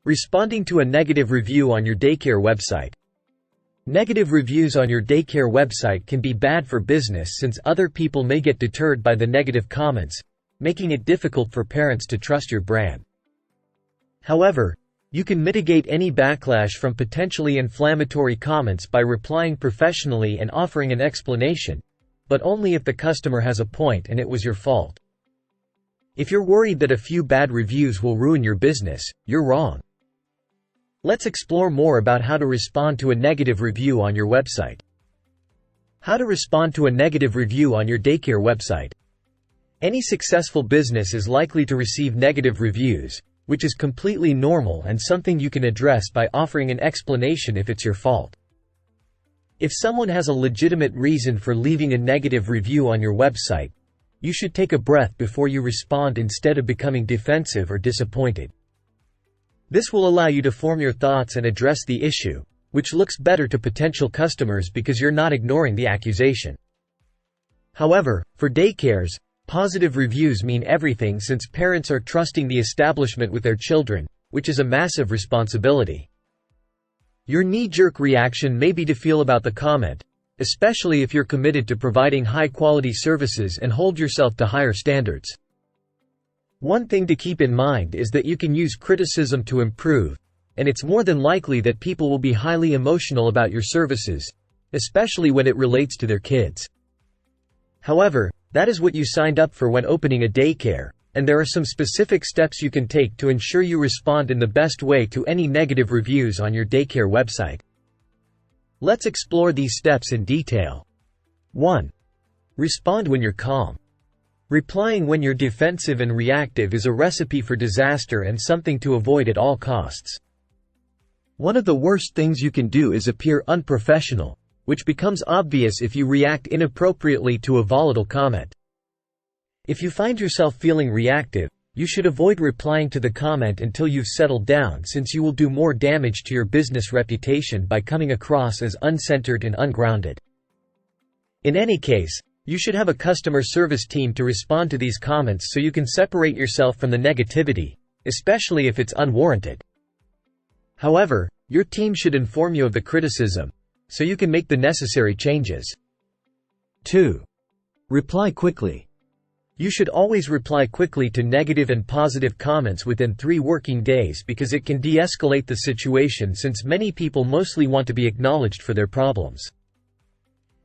Responding to a negative review on your daycare website. Negative reviews on your daycare website can be bad for business since other people may get deterred by the negative comments, making it difficult for parents to trust your brand. However, you can mitigate any backlash from potentially inflammatory comments by replying professionally and offering an explanation, but only if the customer has a point and it was your fault. If you're worried that a few bad reviews will ruin your business, you're wrong. Let's explore more about how to respond to a negative review on your website. How to respond to a negative review on your daycare website. Any successful business is likely to receive negative reviews, which is completely normal and something you can address by offering an explanation if it's your fault. If someone has a legitimate reason for leaving a negative review on your website, you should take a breath before you respond instead of becoming defensive or disappointed. This will allow you to form your thoughts and address the issue, which looks better to potential customers because you're not ignoring the accusation. However, for daycares, positive reviews mean everything since parents are trusting the establishment with their children, which is a massive responsibility. Your knee-jerk reaction may be to feel about the comment, especially if you're committed to providing high-quality services and hold yourself to higher standards. One thing to keep in mind is that you can use criticism to improve, and it's more than likely that people will be highly emotional about your services, especially when it relates to their kids. However, that is what you signed up for when opening a daycare, and there are some specific steps you can take to ensure you respond in the best way to any negative reviews on your daycare website. Let's explore these steps in detail. 1. Respond when you're calm. Replying when you're defensive and reactive is a recipe for disaster and something to avoid at all costs. One of the worst things you can do is appear unprofessional, which becomes obvious if you react inappropriately to a volatile comment. If you find yourself feeling reactive, you should avoid replying to the comment until you've settled down since you will do more damage to your business reputation by coming across as uncentered and ungrounded. In any case, you should have a customer service team to respond to these comments so you can separate yourself from the negativity, especially if it's unwarranted. However, your team should inform you of the criticism, so you can make the necessary changes. 2. Reply quickly. You should always reply quickly to negative and positive comments within 3 working days because it can de-escalate the situation since many people mostly want to be acknowledged for their problems.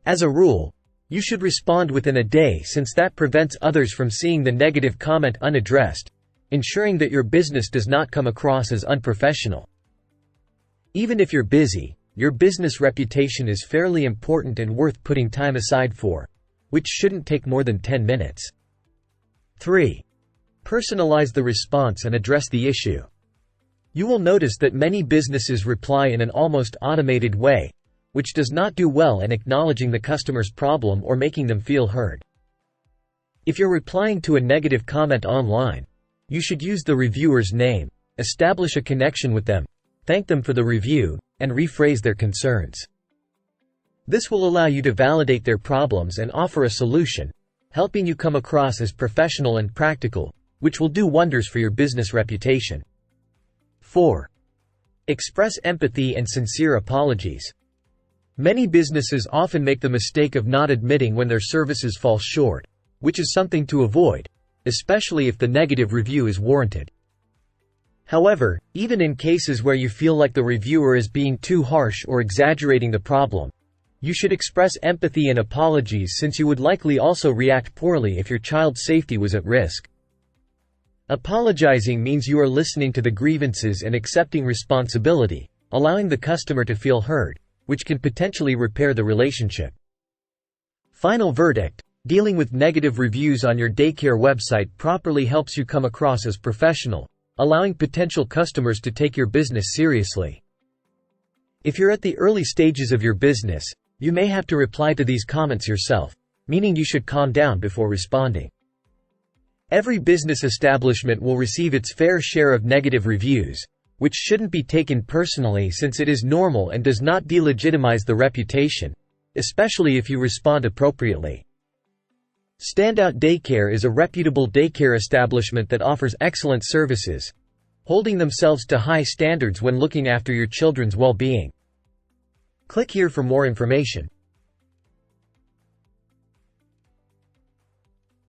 As a rule, you should respond within a day since that prevents others from seeing the negative comment unaddressed, ensuring that your business does not come across as unprofessional. Even if you're busy, your business reputation is fairly important and worth putting time aside for, which shouldn't take more than 10 minutes. 3. Personalize the response and address the issue. You will notice that many businesses reply in an almost automated way, which does not do well in acknowledging the customer's problem or making them feel heard. If you're replying to a negative comment online, you should use the reviewer's name, establish a connection with them, thank them for the review, and rephrase their concerns. This will allow you to validate their problems and offer a solution, helping you come across as professional and practical, which will do wonders for your business reputation. 4. Express empathy and sincere apologies. Many businesses often make the mistake of not admitting when their services fall short, which is something to avoid, especially if the negative review is warranted. However, even in cases where you feel like the reviewer is being too harsh or exaggerating the problem, you should express empathy and apologies since you would likely also react poorly if your child's safety was at risk. Apologizing means you are listening to the grievances and accepting responsibility, allowing the customer to feel heard, which can potentially repair the relationship. Final verdict: dealing with negative reviews on your daycare website properly helps you come across as professional, allowing potential customers to take your business seriously. If you're at the early stages of your business, you may have to reply to these comments yourself, meaning you should calm down before responding. Every business establishment will receive its fair share of negative reviews, which shouldn't be taken personally since it is normal and does not delegitimize the reputation, especially if you respond appropriately. Standout Daycare is a reputable daycare establishment that offers excellent services, holding themselves to high standards when looking after your children's well-being. Click here for more information.